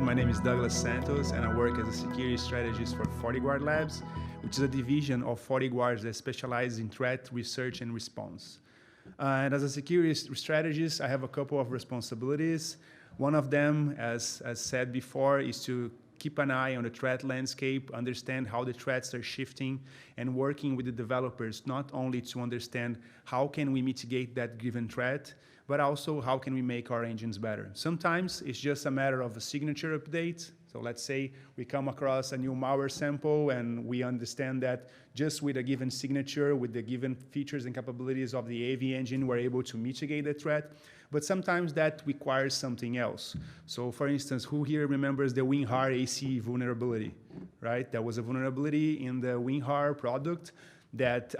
My name is Douglas Santos, and I work as a security strategist for FortiGuard Labs, which is a division of FortiGuards that specializes in threat research and response. And as a security strategist, I have a couple of responsibilities. One of them, as said before, is to keep an eye on the threat landscape, understand how the threats are shifting, and working with the developers not only to understand how can we mitigate that given threat, but also how can we make our engines better. Sometimes it's just a matter of a signature update. So let's say we come across a new malware sample and we understand that just with a given signature, with the given features and capabilities of the AV engine, we're able to mitigate the threat. But sometimes that requires something else. So for instance, who here remembers the WinRAR AC vulnerability, right? There was a vulnerability in the WinRAR product that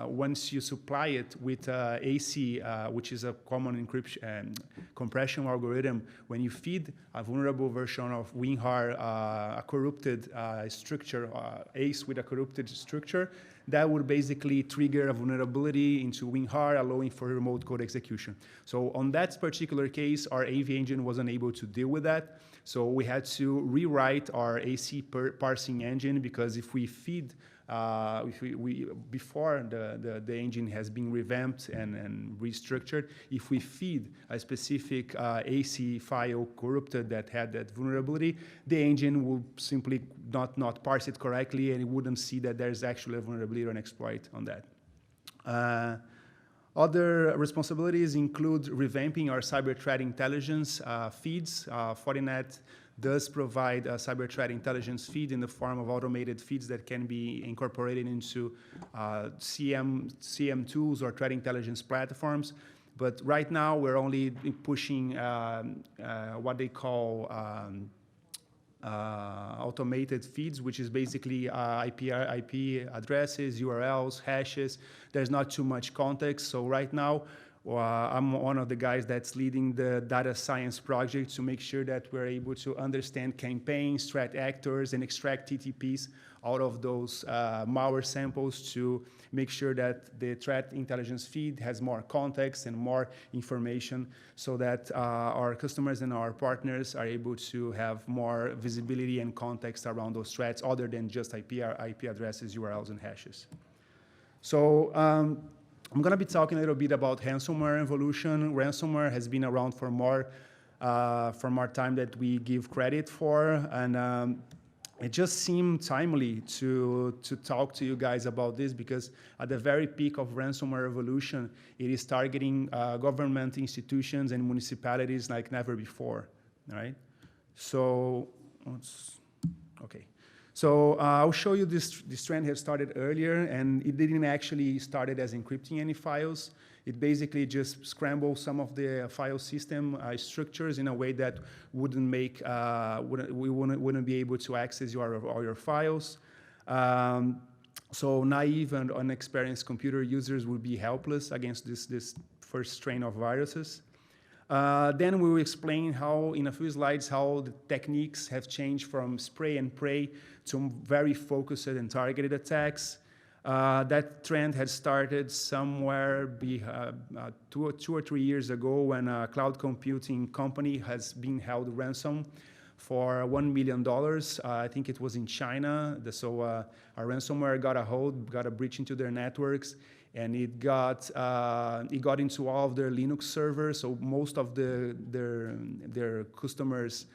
once you supply it with AC, which is a common encryption compression algorithm, when you feed a vulnerable version of WinRAR a corrupted structure, ACE with a corrupted structure, that would basically trigger a vulnerability into WinRAR, allowing for remote code execution. So on that particular case, our AV engine wasn't able to deal with that. So we had to rewrite our AC parsing engine, because if we feed before the engine has been revamped and restructured, if we feed a specific AC file corrupted that had that vulnerability, the engine will simply not parse it correctly, and it wouldn't see that there's actually a vulnerability or an exploit on that. Other responsibilities include revamping our cyber threat intelligence feeds. Fortinet does provide a cyber threat intelligence feed in the form of automated feeds that can be incorporated into CM tools or threat intelligence platforms. But right now, we're only pushing what they call automated feeds, which is basically IP addresses, URLs, hashes. There's not too much context. So right now, I'm one of the guys that's leading the data science project to make sure that we're able to understand campaigns, threat actors, and extract TTPs out of those malware samples to make sure that the threat intelligence feed has more context and more information, so that our customers and our partners are able to have more visibility and context around those threats other than just IP addresses, URLs, and hashes. So I'm going to be talking a little bit about ransomware evolution. Ransomware has been around for more time that we give credit for, and it just seemed timely to talk to you guys about this, because at the very peak of ransomware evolution, it is targeting government institutions and municipalities like never before, right? So, okay. So I'll show you this trend has started earlier, and it didn't actually started as encrypting any files. It basically just scrambled some of the file system structures in a way that wouldn't make we wouldn't be able to access all your files. So naive and unexperienced computer users would be helpless against this first strain of viruses. Then we will explain how, in a few slides, how the techniques have changed from spray and pray to very focused and targeted attacks. That trend had started somewhere 2 or 3 years ago, when a cloud computing company has been held ransom for $1 million. I think it was in China. So a ransomware got a breach into their networks, and it got into all of their Linux servers. So most of their customers'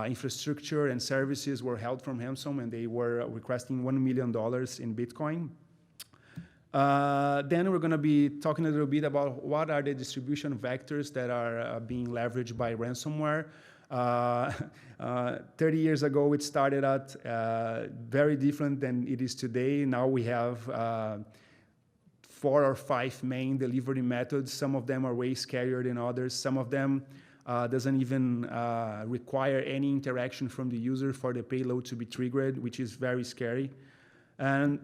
infrastructure and services were held from ransom, and they were requesting $1 million in Bitcoin. Then we're going to be talking a little bit about what are the distribution vectors that are being leveraged by ransomware. 30 years ago, it started out very different than it is today. Now we have 4 or 5 main delivery methods. Some of them are way scarier than others. Some of them doesn't even require any interaction from the user for the payload to be triggered, which is very scary. And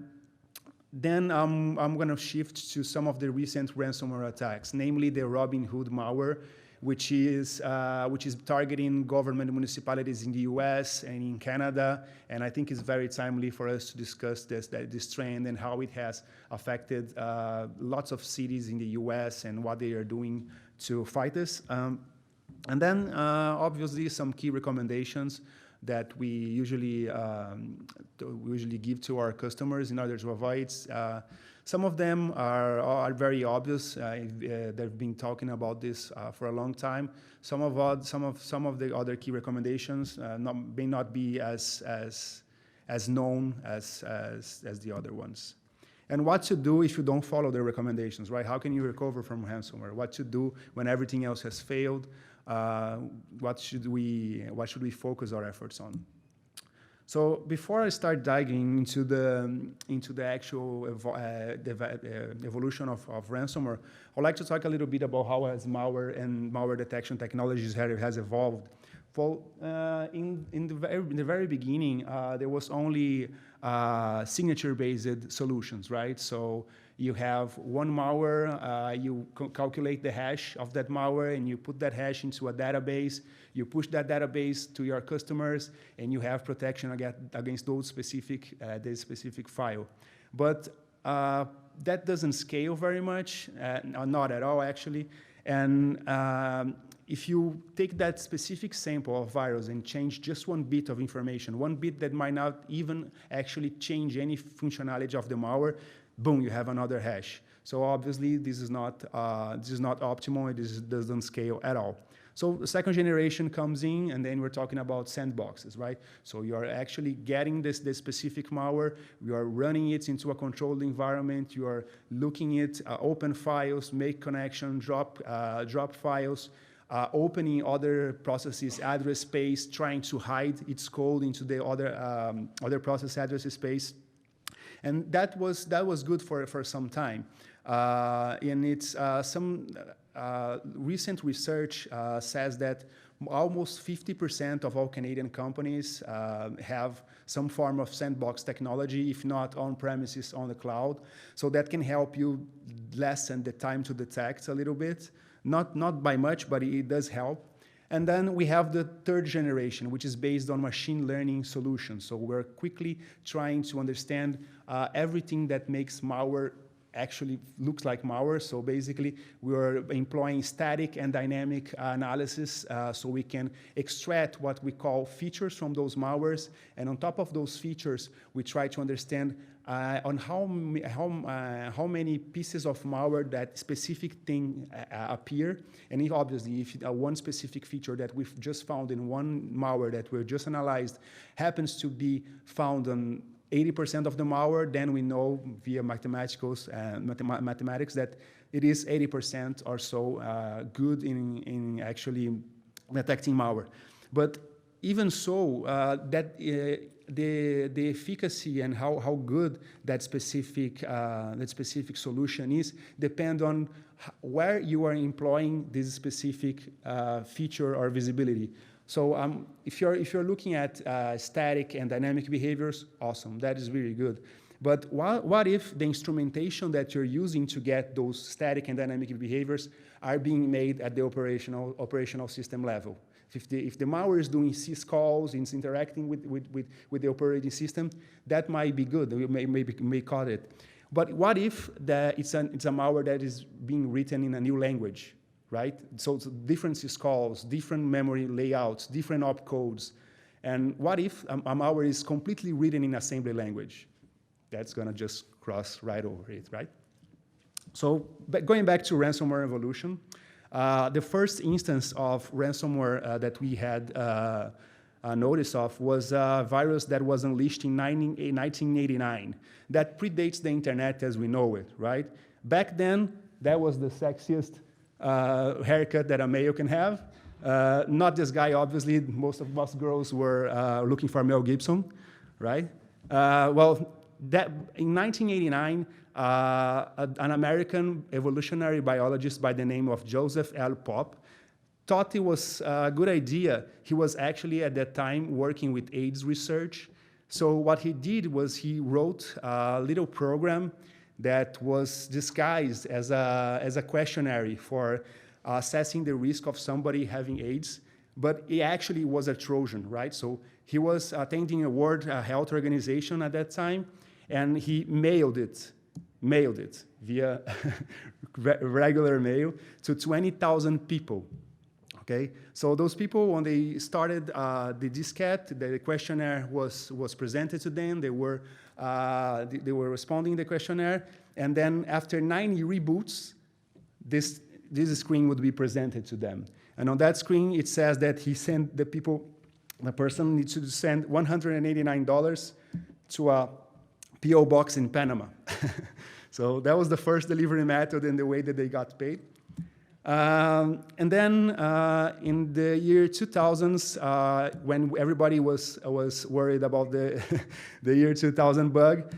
then I'm going to shift to some of the recent ransomware attacks, namely the Robin Hood malware, which is targeting government municipalities in the US and in Canada. And I think it's very timely for us to discuss this trend and how it has affected lots of cities in the US and what they are doing to fight this. And then, obviously, some key recommendations that we usually give to our customers in order to avoid. Some of them are very obvious. They've been talking about this for a long time. Some of the other key recommendations may not be as known as the other ones. And what to do if you don't follow the recommendations, right? How can you recover from ransomware? What to do when everything else has failed? What should we focus our efforts on? So before I start diving into the actual evolution of ransomware, I'd like to talk a little bit about how has malware and malware detection technologies has evolved. Well, in the very beginning, there was only signature-based solutions, right? So you have one malware, you calculate the hash of that malware, and you put that hash into a database. You push that database to your customers, and you have protection against those specific file. But that doesn't scale very much, not at all, actually. And if you take that specific sample of virus and change just one bit of information, one bit that might not even actually change any functionality of the malware, boom, you have another hash. So obviously, this is not optimal. This doesn't scale at all. So the second generation comes in, and then we're talking about sandboxes, right? So you're actually getting this specific malware, you are running it into a controlled environment, you are looking at open files, make connection, drop files, opening other processes' address space, trying to hide its code into the other process address space. And that was good for some time. And it's some recent research says that almost 50% of all Canadian companies have some form of sandbox technology, if not on premises, on the cloud. So that can help you lessen the time to detect a little bit. Not by much, but it does help. And then we have the third generation, which is based on machine learning solutions. So we're quickly trying to understand everything that makes malware actually looks like malware. So basically, we're employing static and dynamic analysis so we can extract what we call features from those malwares. And on top of those features, we try to understand on how many pieces of malware that specific thing appear. And if obviously, if one specific feature that we've just found in one malware that we've just analyzed happens to be found on 80% of the malware, then we know via mathematics that it is 80% or so good in actually detecting malware. But even so, the efficacy and how good that specific solution is depend on where you are employing this specific feature or visibility. So if you're looking at static and dynamic behaviors, awesome, that is really good. But what if the instrumentation that you're using to get those static and dynamic behaviors are being made at the operational system level? If the malware is doing syscalls, it's interacting with the operating system, that might be good. We may call it. But what if it's a malware that is being written in a new language? Right? So it's different syscalls, different memory layouts, different opcodes. And what if a malware is completely written in assembly language? That's going to just cross right over it, right? So going back to ransomware evolution, the first instance of ransomware that we had notice of was a virus that was unleashed in 1989. That predates the internet as we know it, right? Back then, that was the sexiest haircut that a male can have. Not this guy, obviously. Most of us girls were looking for Mel Gibson, right? Well, that in 1989, an American evolutionary biologist by the name of Joseph L. Popp thought it was a good idea. He was actually at that time working with AIDS research. So what he did was he wrote a little program that was disguised as a questionnaire for assessing the risk of somebody having AIDS, but it actually was a Trojan, right? So he was attending a World Health Organization at that time, and he mailed it via regular mail to 20,000 people Okay, so those people, when they started the diskette, the questionnaire was presented to them. They were responding the questionnaire, and then after 9 reboots, this screen would be presented to them. And on that screen, it says that the person needs to send $189 to a PO box in Panama. So that was the first delivery method and the way that they got paid. And then in the year 2000s, when everybody was worried about the the year 2000 bug,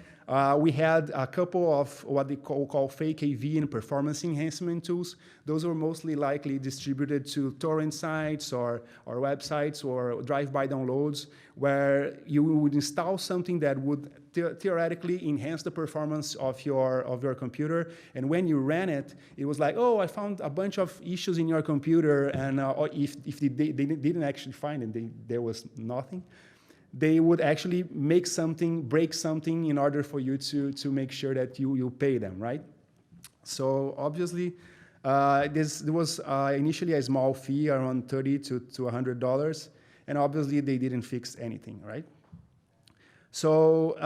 we had a couple of what they call fake AV and performance enhancement tools. Those were mostly likely distributed to torrent sites or websites or drive-by downloads, where you would install something that would theoretically enhance the performance of your computer. And when you ran it, it was like, oh, I found a bunch of issues in your computer, and or if they didn't actually find it, there was nothing. They would actually make something, break something in order for you to make sure that you pay them, right? So obviously, there was initially a small fee around $30 to $100, and obviously they didn't fix anything, right? So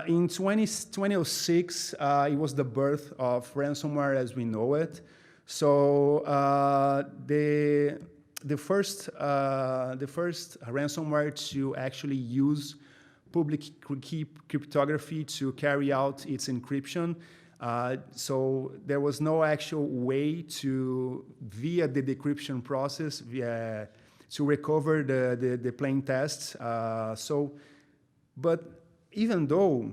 in 2006, it was the birth of ransomware as we know it. So the first ransomware to actually use public key cryptography to carry out its encryption. So there was no actual way to, via the decryption process, to recover the plain text. But even though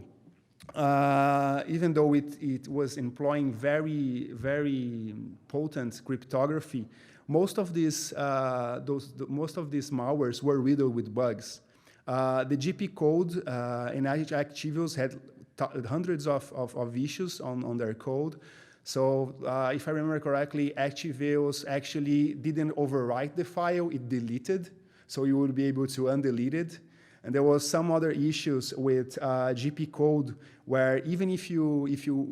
it was employing very, very potent cryptography, most of these malwares were riddled with bugs. The GP code and Activius had hundreds of issues on their code. So if I remember correctly, Activius actually didn't overwrite the file, it deleted. So you would be able to undelete it. And there was some other issues with GP code where even if you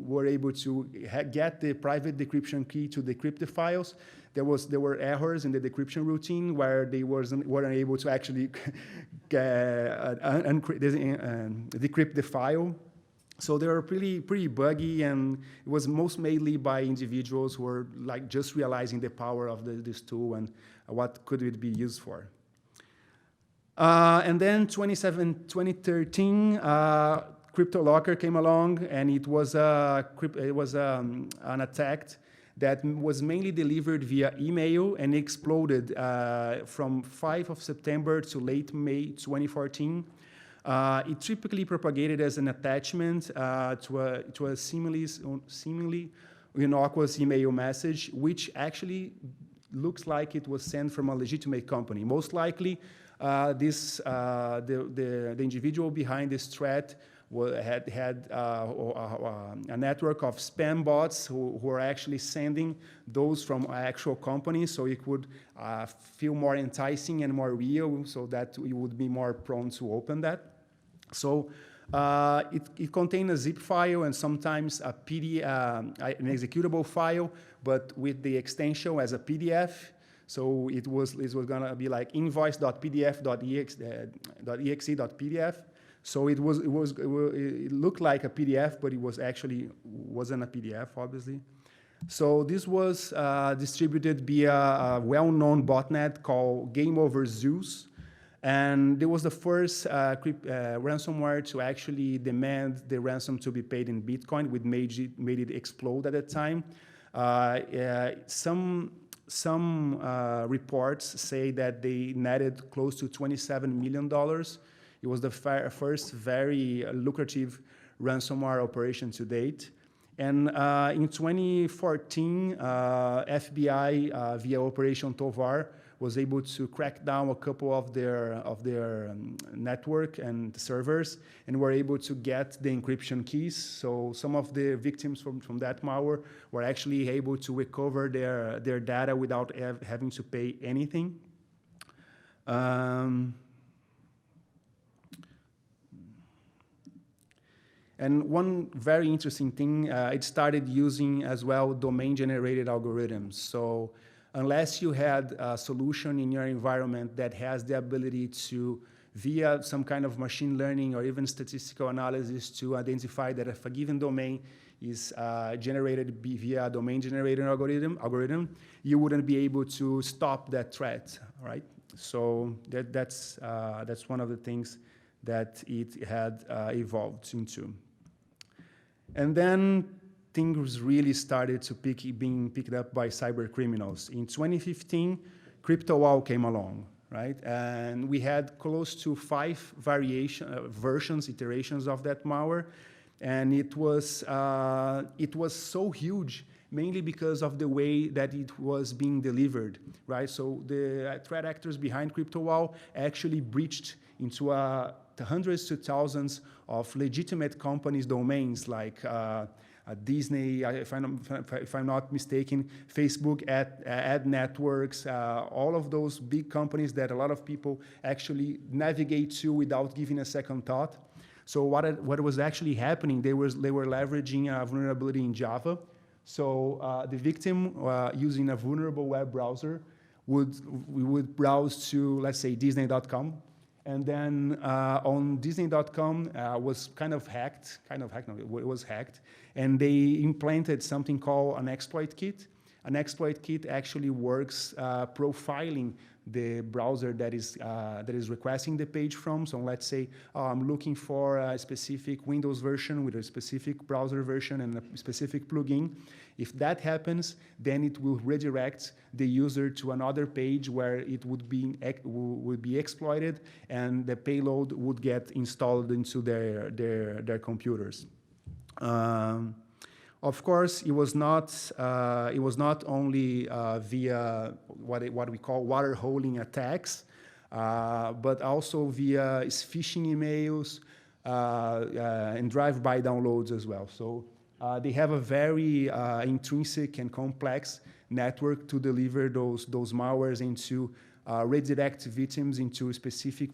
were able to get the private decryption key to decrypt the files, there were errors in the decryption routine where they weren't able to actually decrypt the file. So they were pretty buggy, and it was most mainly by individuals who were like just realizing the power of this tool and what could it be used for. And then 2013, Cryptolocker came along, and it was an attack that was mainly delivered via email and exploded from 5 of September to late May 2014. It typically propagated as an attachment to a seemingly innocuous email message, which actually looks like it was sent from a legitimate company. Most likely, the individual behind this threat had a network of spam bots who were actually sending those from actual companies, so it would feel more enticing and more real, so that you would be more prone to open that. So it contained a zip file and sometimes a an executable file, but with the extension as a PDF. So it was gonna be like invoice.pdf.exe.pdf. So it looked like a PDF, but it wasn't a PDF, obviously. So this was distributed via a well-known botnet called Game Over Zeus. And it was the first ransomware to actually demand the ransom to be paid in Bitcoin, which made it explode at the time. Some reports say that they netted close to $27 million. It was the first very lucrative ransomware operation to date. And in 2014, FBI, via Operation Tovar, was able to crack down a couple of their network and servers, and were able to get the encryption keys. So some of the victims from that malware were actually able to recover their data without having to pay anything. And one very interesting thing, it started using as well domain-generated algorithms. So unless you had a solution in your environment that has the ability to, via some kind of machine learning or even statistical analysis, to identify that if a given domain is generated via a domain generator algorithm, you wouldn't be able to stop that threat, right? So that's one of the things that it had evolved into. And then things really started to being picked up by cyber criminals. In 2015, Cryptolocker came along, right? And we had close to 5 versions, iterations of that malware. And it was so huge, mainly because of the way that it was being delivered, right? So the threat actors behind Cryptolocker actually breached into hundreds to thousands of legitimate companies' domains, like Disney, if I'm not mistaken, Facebook ad networks, all of those big companies that a lot of people actually navigate to without giving a second thought. So what was actually happening, they were leveraging a vulnerability in Java. So the victim, using a vulnerable web browser, would browse to, let's say, Disney.com. And then on Disney.com was kind of hacked, no, it was hacked. And they implanted something called an exploit kit. An exploit kit actually works profiling the browser that is requesting the page from. So let's say I'm looking for a specific Windows version with a specific browser version and a specific plugin. If that happens, then it will redirect the user to another page where it would be exploited, and the payload would get installed into their computers. Of course, it was not only via what we call water holing attacks, but also via phishing emails and drive-by downloads as well. So they have a very intrinsic and complex network to deliver those malwares into redirect victims into specific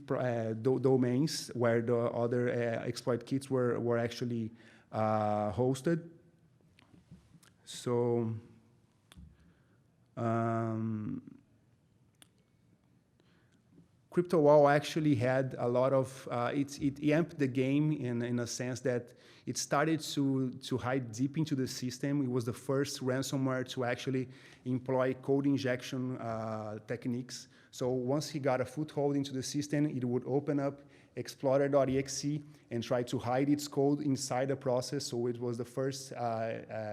domains where the other exploit kits were actually hosted. So Cryptolocker actually had a lot of, it amped the game in a sense that it started to hide deep into the system. It was the first ransomware to actually employ code injection techniques. So once he got a foothold into the system, it would open up explorer.exe and try to hide its code inside the process. So it was the first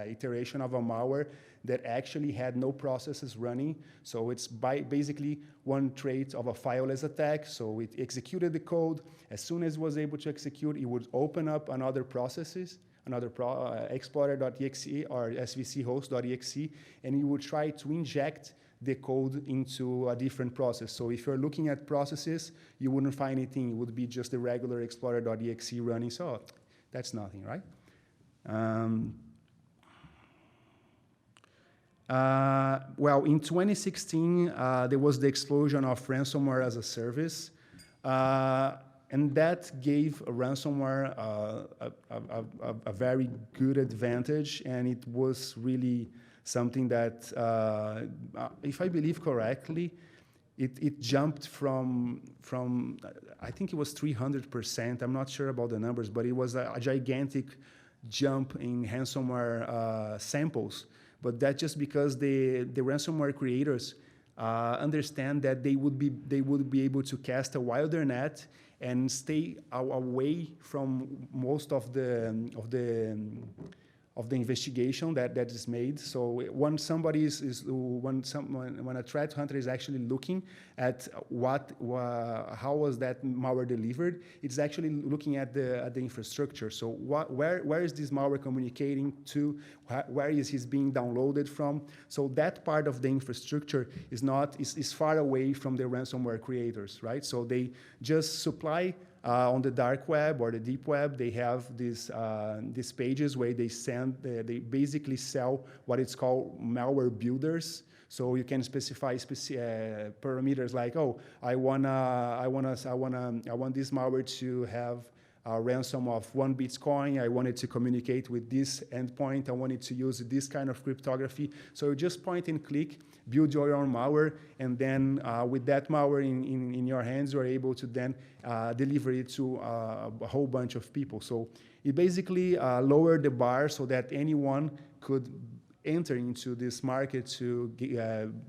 iteration of a malware that actually had no processes running. So it's basically one trait of a fileless attack. So it executed the code. As soon as it was able to execute, it would open up another processes, another explorer.exe or svchost.exe, and it would try to inject the code into a different process. So if you're looking at processes, you wouldn't find anything. It would be just the regular explorer.exe running. So that's nothing, right? Well, in 2016, there was the explosion of ransomware as a service. And that gave ransomware a very good advantage, and it was really something that, if I believe correctly, it jumped from I think it was 300%. I'm not sure about the numbers, but it was a gigantic jump in ransomware samples. But that's just because the ransomware creators understand that they would be able to cast a wilder net and stay away from most of the investigation that is made. So when a threat hunter is actually looking at how was that malware delivered, it's actually looking at the infrastructure. So where is this malware communicating to? Where is it being downloaded from? So that part of the infrastructure is far away from the ransomware creators, right? So they just supply. On the dark web or the deep web, they have these pages where they basically sell what it's called malware builders. So you can specify parameters like, oh, I want this malware to have a ransom of 1 Bitcoin. I wanted to communicate with this endpoint. I wanted to use this kind of cryptography. So you just point and click, build your own malware, and then with that malware in your hands, you're able to then deliver it to a whole bunch of people. So it basically lowered the bar so that anyone could enter into this market to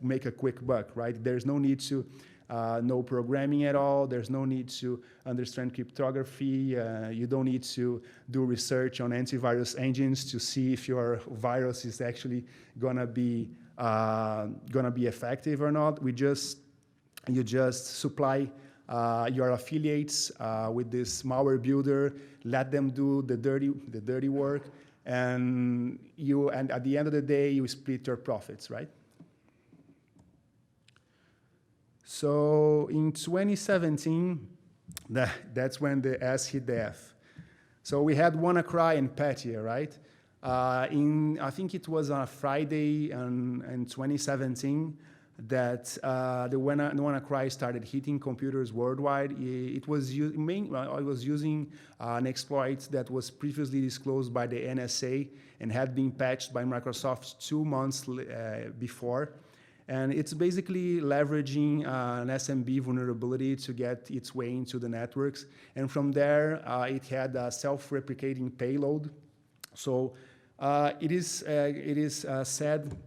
make a quick buck, right? There's no need to know programming at all. There's no need to understand cryptography. You don't need to do research on antivirus engines to see if your virus is actually gonna be effective or not. You just supply your affiliates with this malware builder, let them do the dirty work, and at the end of the day, you split your profits, right? So in 2017, that's when the S hit the F. So we had WhenWannaCry and Petya, right? I think it was on a Friday in 2017 that the WhenWannaCry started hitting computers worldwide. I was using an exploit that was previously disclosed by the NSA and had been patched by Microsoft 2 months before. And it's basically leveraging an SMB vulnerability to get its way into the networks. And from there, it had a self-replicating payload. So it is said,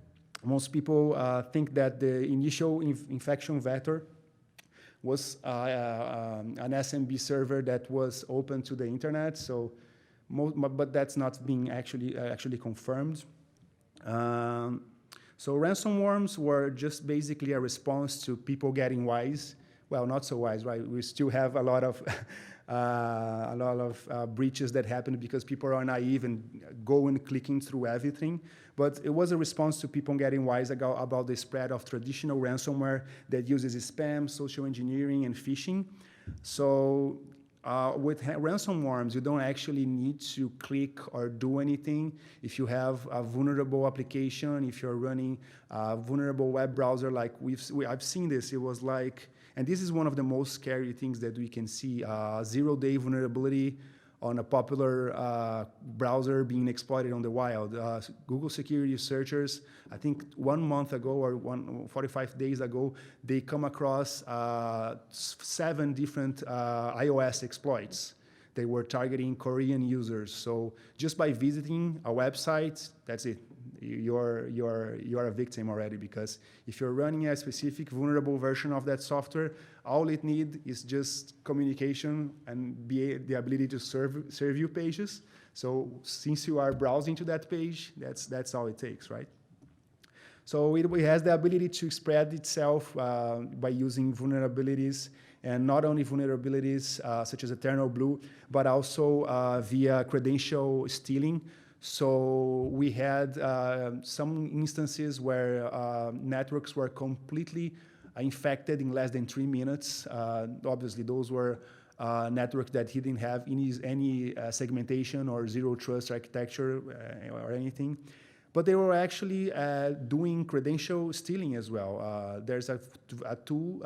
most people think that the initial infection vector was an SMB server that was open to the internet. So, but that's not being actually confirmed. So ransomworms were just basically a response to people getting wise. Well, not so wise, right? We still have a lot of breaches that happen because people are naive and go and clicking through everything. But it was a response to people getting wise about the spread of traditional ransomware that uses spam, social engineering, and phishing. So with ransomworms, you don't actually need to click or do anything. If you have a vulnerable application, if you're running a vulnerable web browser, like I've seen this, it was like, and this is one of the most scary things that we can see, zero-day vulnerability on a popular browser being exploited on the wild. Google security searchers, I think 1 month ago or 45 days ago, they come across 7 different iOS exploits. They were targeting Korean users. So just by visiting a website, that's it. You're a victim already, because if you're running a specific vulnerable version of that software, all it needs is just communication and the ability to serve you pages. So since you are browsing to that page, that's all it takes, right? So it has the ability to spread itself by using vulnerabilities, and not only vulnerabilities such as Eternal Blue, but also via credential stealing. So we had some instances where networks were completely infected in less than 3 minutes. Obviously, those were networks that didn't have any segmentation or zero trust architecture or anything. But they were actually doing credential stealing as well. There's a tool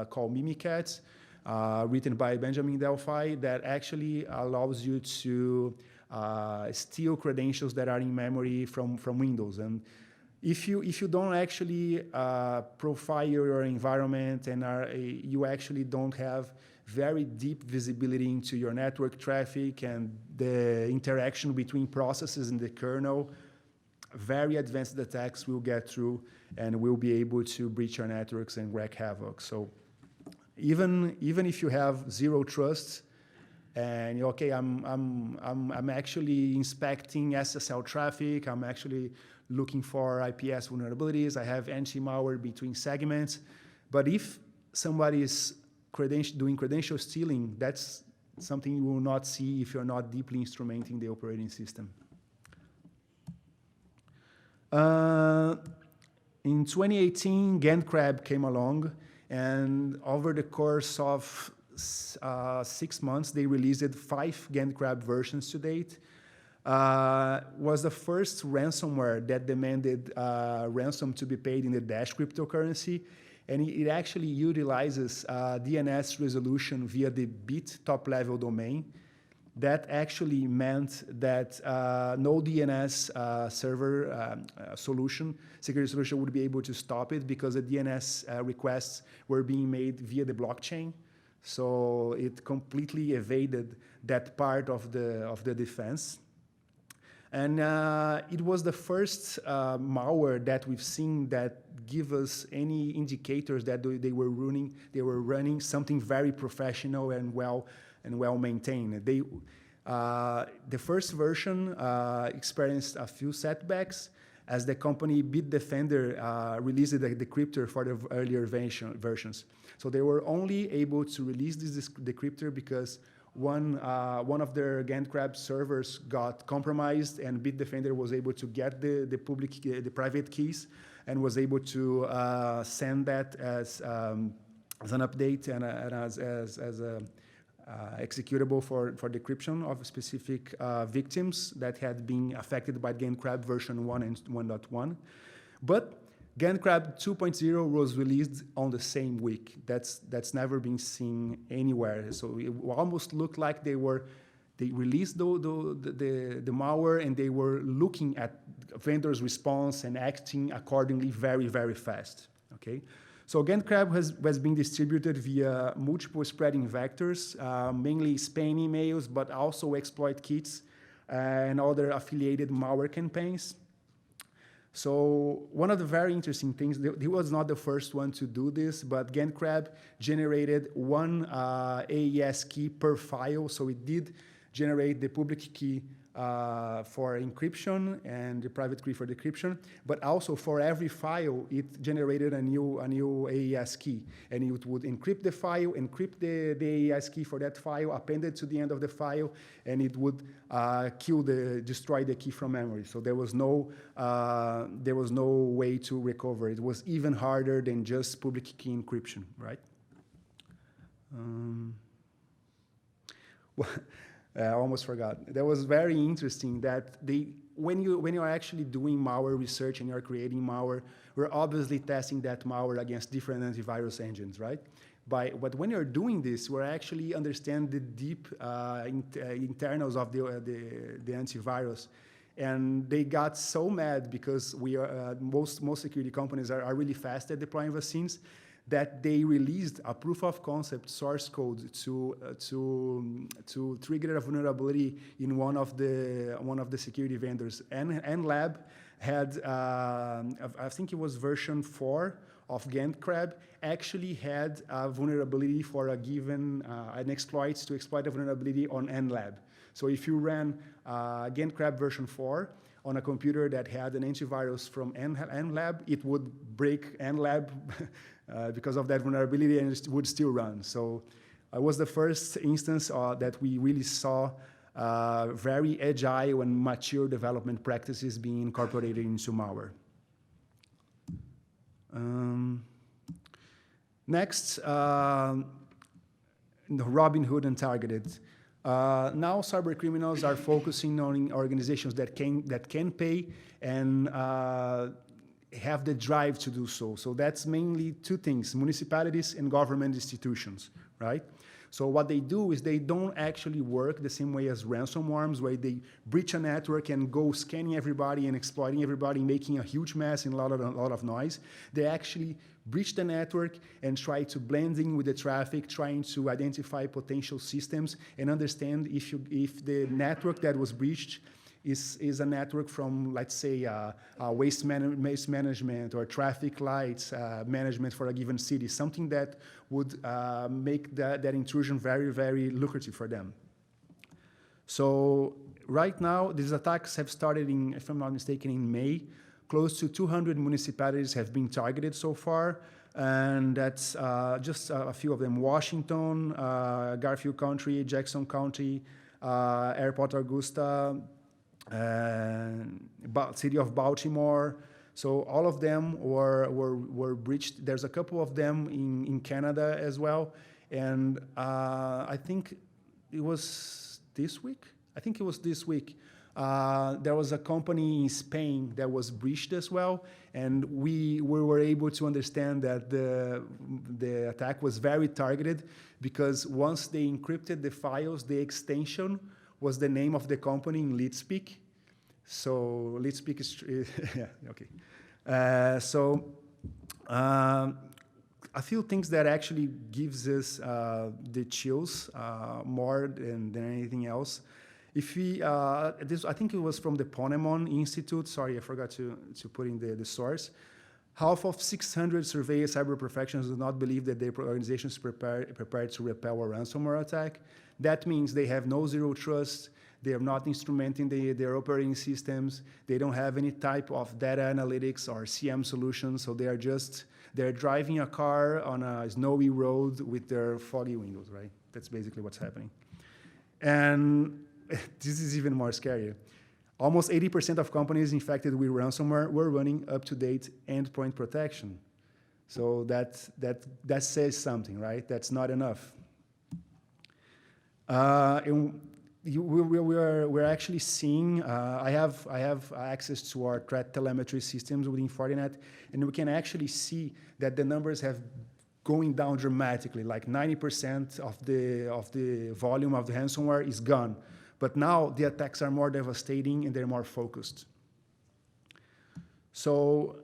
called Mimikatz, written by Benjamin Delphi, that actually allows you to steal credentials that are in memory from Windows. And if you don't actually profile your environment and you actually don't have very deep visibility into your network traffic and the interaction between processes in the kernel, very advanced attacks will get through and will be able to breach your networks and wreak havoc. So even if you have zero trust, and okay, I'm actually inspecting SSL traffic, I'm actually looking for IPS vulnerabilities, I have anti-malware between segments, but if somebody is doing credential stealing, that's something you will not see if you're not deeply instrumenting the operating system. In 2018, GainCrab came along, and over the course of 6 months, they released 5 GainCrab versions to date. Was the first ransomware that demanded ransom to be paid in the Dash cryptocurrency, and it actually utilizes DNS resolution via the bit top-level domain. that actually meant that no DNS server security solution would be able to stop it because the DNS requests were being made via the blockchain. So it completely evaded that part of the defense. And it was the first malware that we've seen that give us any indicators that they were running something very professional and well maintained. The first version experienced a few setbacks as the company Bitdefender released the decryptor for the earlier versions. So they were only able to release this decryptor because one of their GainCrab servers got compromised, and Bitdefender was able to get the private keys and was able to send that as an update and as a executable for decryption of specific victims that had been affected by GainCrab version 1 and 1.1. But GainCrab 2.0 was released on the same week. That's never been seen anywhere. So it almost looked like they released the malware and they were looking at vendors' response and acting accordingly very, very fast. Okay. So GainCrab has been distributed via multiple spreading vectors, mainly spam emails, but also exploit kits and other affiliated malware campaigns. So one of the very interesting things, he was not the first one to do this, but GainCrab generated one AES key per file. So it did generate the public key for encryption and the private key for decryption, but also for every file, it generated a new AES key, and it would encrypt the file, encrypt the AES key for that file, append it to the end of the file, and it would destroy the key from memory. So there was no way to recover. It was even harder than just public key encryption, right? I almost forgot. That was very interesting that when you are actually doing malware research and you're creating malware, we're obviously testing that malware against different antivirus engines, right? But when you're doing this, we're actually understand the deep internals of the antivirus. And they got so mad because most security companies are really fast at deploying vaccines, that they released a proof of concept source code to trigger a vulnerability in one of the security vendors. And Lab had, I think it was version 4 of GainCrab, actually had a vulnerability for a given an exploit to exploit a vulnerability on NLab. So if you ran GainCrab version 4 on a computer that had an antivirus from NLab, it would break NLab because of that vulnerability, and it would still run. So it was the first instance that we really saw very agile and mature development practices being incorporated into malware. Next, Robinhood and targeted. Now cyber criminals are focusing on organizations that can pay and have the drive to do so. So that's mainly two things: municipalities and government institutions, right? So what they do is they don't actually work the same way as ransomware, where they breach a network and go scanning everybody and exploiting everybody, making a huge mess and a lot of noise. They actually breach the network and try to blend in with the traffic, trying to identify potential systems and understand if the network that was breached is a network from, let's say, waste management or traffic lights management for a given city, something that would make that intrusion very, very lucrative for them. So right now, these attacks have started in, if I'm not mistaken, in May. Close to 200 municipalities have been targeted so far, and that's just a few of them: Washington, Garfield County, Jackson County, Airport Augusta, City of Baltimore. So all of them were breached. There's a couple of them in Canada as well, and I think it was this week. There was a company in Spain that was breached as well, and we were able to understand that the attack was very targeted, because once they encrypted the files, the extension was the name of the company in LeetSpeak. So LeetSpeak is, yeah, okay. A few things that actually gives us the chills more than anything else. If we, I think it was from the Ponemon Institute. Sorry, I forgot to put in the source. Half of 600 surveyed cyber professionals do not believe that their organization is prepared to repel a ransomware attack. That means they have no zero trust. They are not instrumenting their operating systems. They don't have any type of data analytics or CM solutions. So they're driving a car on a snowy road with their foggy windows, right? That's basically what's happening. And this is even more scary. Almost 80% of companies infected with ransomware were running up-to-date endpoint protection. So that says something, right? That's not enough. We're actually seeing, I have access to our threat telemetry systems within Fortinet, and we can actually see that the numbers have going down dramatically, like 90% of the volume of the ransomware is gone. But now the attacks are more devastating and they're more focused. So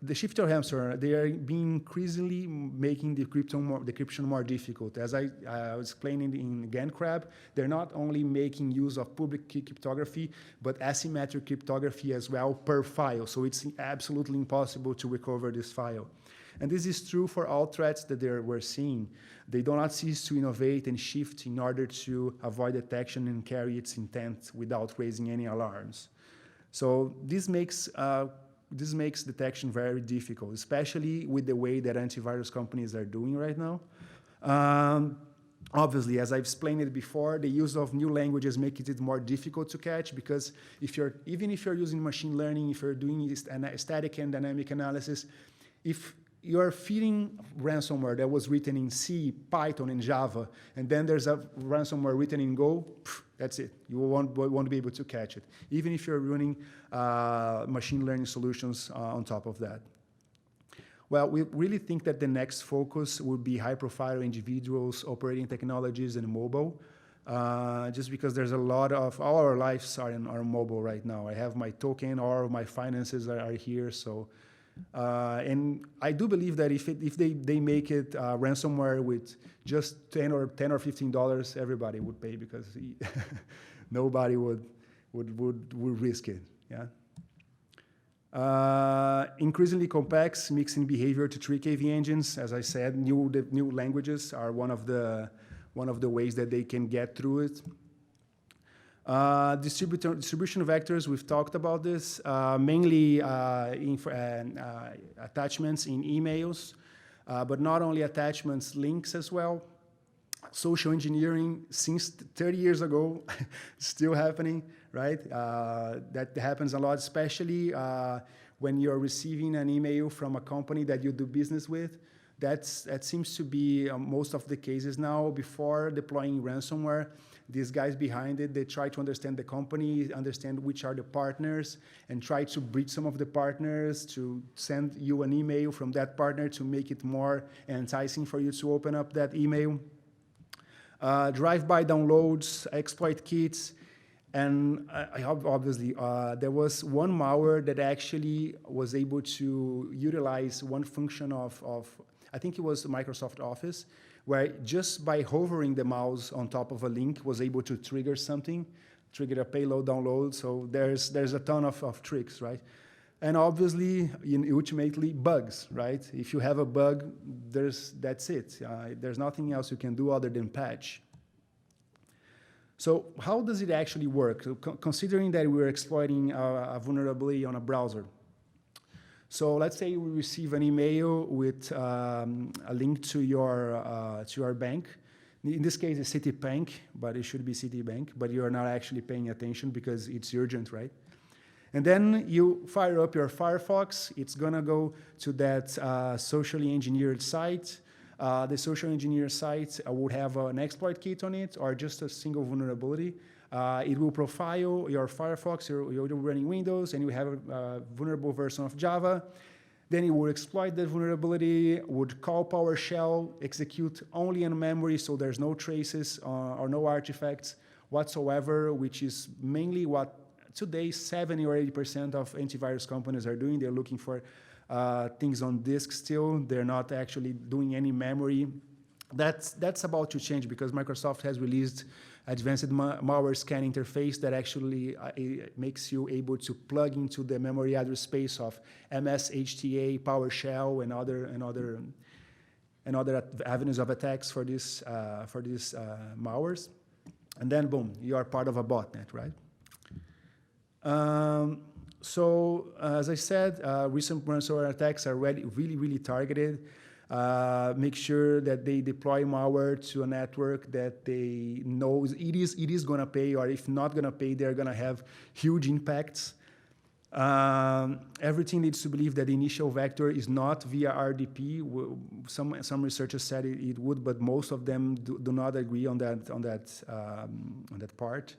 the shifter ransomware, they are being increasingly making the decryption more difficult. As I was explaining in GainCrab, they're not only making use of public key cryptography, but asymmetric cryptography as well per file. So it's absolutely impossible to recover this file. And this is true for all threats that we're seeing. They do not cease to innovate and shift in order to avoid detection and carry its intent without raising any alarms. So this makes detection very difficult, especially with the way that antivirus companies are doing right now. Obviously, as I've explained it before, the use of new languages makes it more difficult to catch, because even if you're using machine learning, if you're doing static and dynamic analysis, if you're feeding ransomware that was written in C, Python, and Java, and then there's a ransomware written in Go, that's it. You won't be able to catch it, even if you're running machine learning solutions on top of that. Well, we really think that the next focus would be high-profile individuals, operating technologies, and mobile, just because there's a lot of our lives are mobile right now. I have my token, all of my finances are here, so. And I do believe that if they make it ransomware with just $10 or $15, everybody would pay, because nobody would risk it. Yeah. Increasingly complex mixing behavior to trick AV engines. As I said, new languages are one of the ways that they can get through it. Distribution vectors, we've talked about this, mainly attachments in emails, but not only attachments, links as well. Social engineering, since 30 years ago, still happening, right? That happens a lot, especially when you're receiving an email from a company that you do business with. That seems to be most of the cases now. Before deploying ransomware, these guys behind it, they try to understand the company, understand which are the partners, and try to breach some of the partners to send you an email from that partner to make it more enticing for you to open up that email. Drive-by downloads, exploit kits, and obviously there was one malware that actually was able to utilize one function of I think it was Microsoft Office, where just by hovering the mouse on top of a link was able to trigger something, trigger a payload download. So there's a ton of tricks, right? And obviously, ultimately, bugs, right? If you have a bug, that's it. There's nothing else you can do other than patch. So how does it actually work? Considering that we're exploiting a vulnerability on a browser. So let's say we receive an email with a link to your bank. In this case, it's Citibank, but it should be Citibank, but you're not actually paying attention because it's urgent, right? And then you fire up your Firefox. It's going to go to that socially engineered site. The social engineered site would have an exploit kit on it or just a single vulnerability. It will profile your Firefox, you're running Windows, and you have a vulnerable version of Java. Then it would exploit that vulnerability, would call PowerShell, execute only in memory so there's no traces or no artifacts, whatsoever, which is mainly what today 70 or 80% of antivirus companies are doing. They're looking for things on disk still. They're not actually doing any memory. That's about to change because Microsoft has released advanced malware scan interface that actually makes you able to plug into the memory address space of MS, HTA, PowerShell, and other avenues of attacks for these malwares. And then boom, you are part of a botnet, right? So as I said, recent ransomware attacks are really targeted. Make sure that they deploy malware to a network that they know it is going to pay, or if not going to pay, they're going to have huge impacts. Everything needs to believe that the initial vector is not via RDP. Some researchers said it would, but most of them do not agree on that part.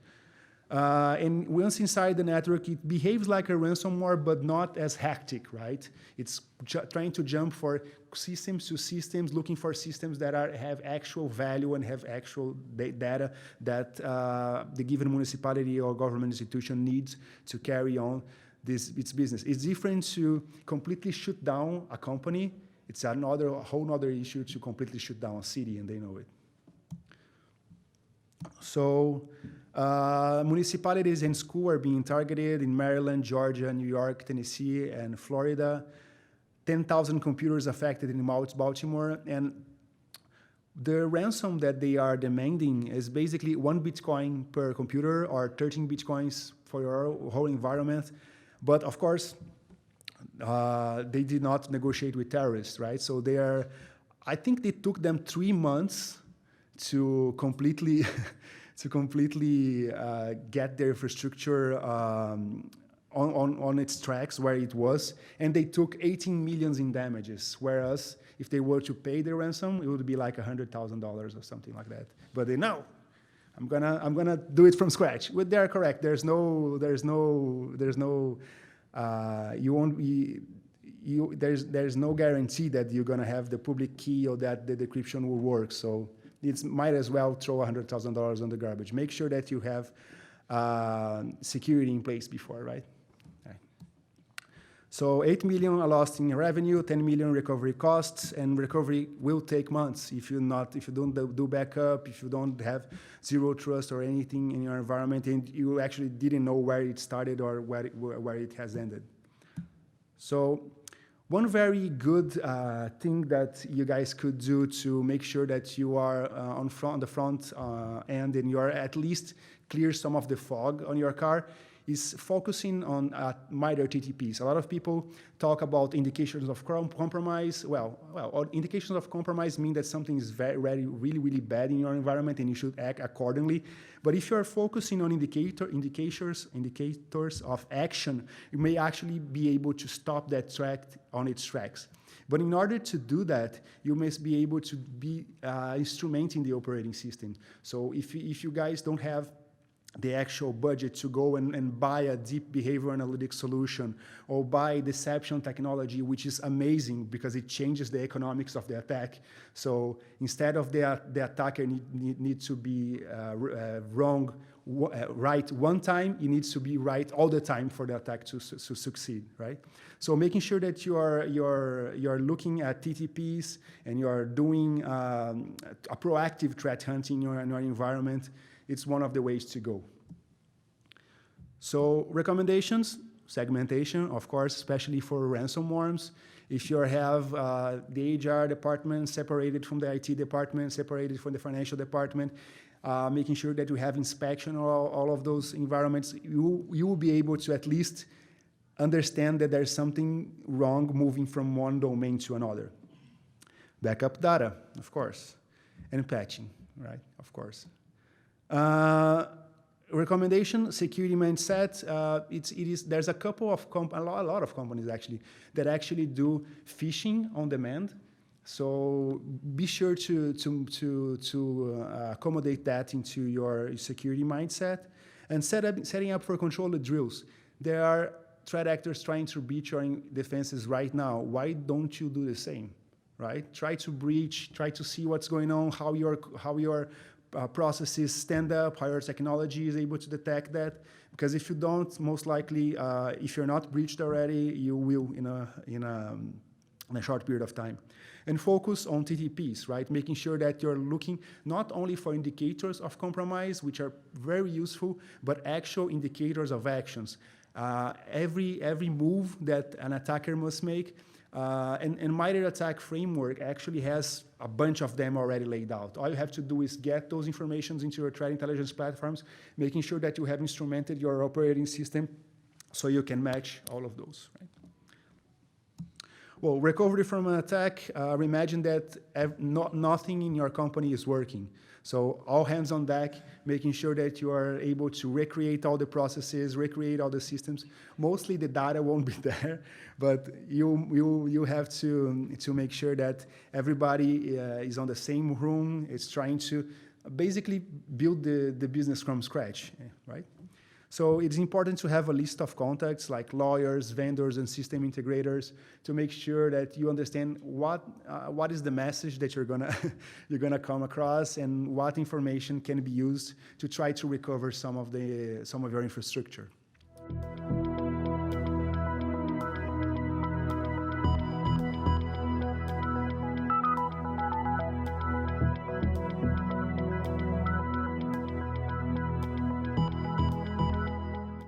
And once inside the network, it behaves like a ransomware, but not as hectic, right? It's trying to jump for systems to systems, looking for systems that have actual value and have actual data that the given municipality or government institution needs to carry on its business. It's different to completely shut down a company. It's a whole other issue to completely shut down a city, and they know it. So municipalities and schools are being targeted in Maryland, Georgia, New York, Tennessee, and Florida. 10,000 computers affected in Baltimore. And the ransom that they are demanding is basically 1 Bitcoin per computer or 13 Bitcoins for your whole environment. But of course, they did not negotiate with terrorists, right? So I think it took them 3 months to completely get their infrastructure on its tracks where it was, and they took 18 million in damages. Whereas if they were to pay the ransom, it would be like $100,000 or something like that. But they know, I'm gonna do it from scratch. But they're correct. There's no guarantee that you're gonna have the public key or that the decryption will work. So it might as well throw $100,000 on the garbage. Make sure that you have security in place before, right? So 8 million are lost in revenue, 10 million recovery costs, and recovery will take months if you don't do backup, if you don't have zero trust or anything in your environment, and you actually didn't know where it started or where it has ended. So one very good thing that you guys could do to make sure that you are on the front end and you are at least clear some of the fog on your car is focusing on MITRE TTPs. A lot of people talk about indications of compromise. Well, indications of compromise mean that something is really bad in your environment and you should act accordingly. But if you're focusing on indicators of action, you may actually be able to stop that track on its tracks. But in order to do that, you must be able to be instrumenting the operating system. So if you guys don't have the actual budget to go and buy a deep behavior analytics solution or buy deception technology, which is amazing because it changes the economics of the attack. So instead of the attacker need to be right one time, it needs to be right all the time for the attack to succeed, right? So making sure that you're looking at TTPs and you're doing a proactive threat hunting in your environment, it's one of the ways to go. So recommendations, segmentation, of course, especially for ransomwares. If you have the HR department separated from the IT department, separated from the financial department, making sure that you have inspection of all of those environments, you will be able to at least understand that there's something wrong moving from one domain to another. Backup data, of course, and patching, right, of course. Recommendation, security mindset. There's a couple of a lot of companies actually that actually do phishing on demand. So be sure to accommodate that into your security mindset and setting up for controlled drills. There are threat actors trying to breach your defenses right now. Why don't you do the same, right? Try to breach, try to see what's going on, how you're processes stand up, how your technology is able to detect that. Because if you don't, most likely, if you're not breached already, you will in a short period of time. And focus on TTPs, right? Making sure that you're looking not only for indicators of compromise, which are very useful, but actual indicators of actions. Every move that an attacker must make, and MITRE ATT&CK framework actually has a bunch of them already laid out. All you have to do is get those informations into your threat intelligence platforms, making sure that you have instrumented your operating system so you can match all of those, right? Well, recovery from an attack, imagine that nothing in your company is working. So all hands on deck, making sure that you are able to recreate all the processes, recreate all the systems. Mostly the data won't be there, but you have to make sure that everybody is on the same room, is trying to basically build the business from scratch, right? So it's important to have a list of contacts like lawyers, vendors, and system integrators to make sure that you understand what is the message that you're gonna come across and what information can be used to try to recover some of your infrastructure.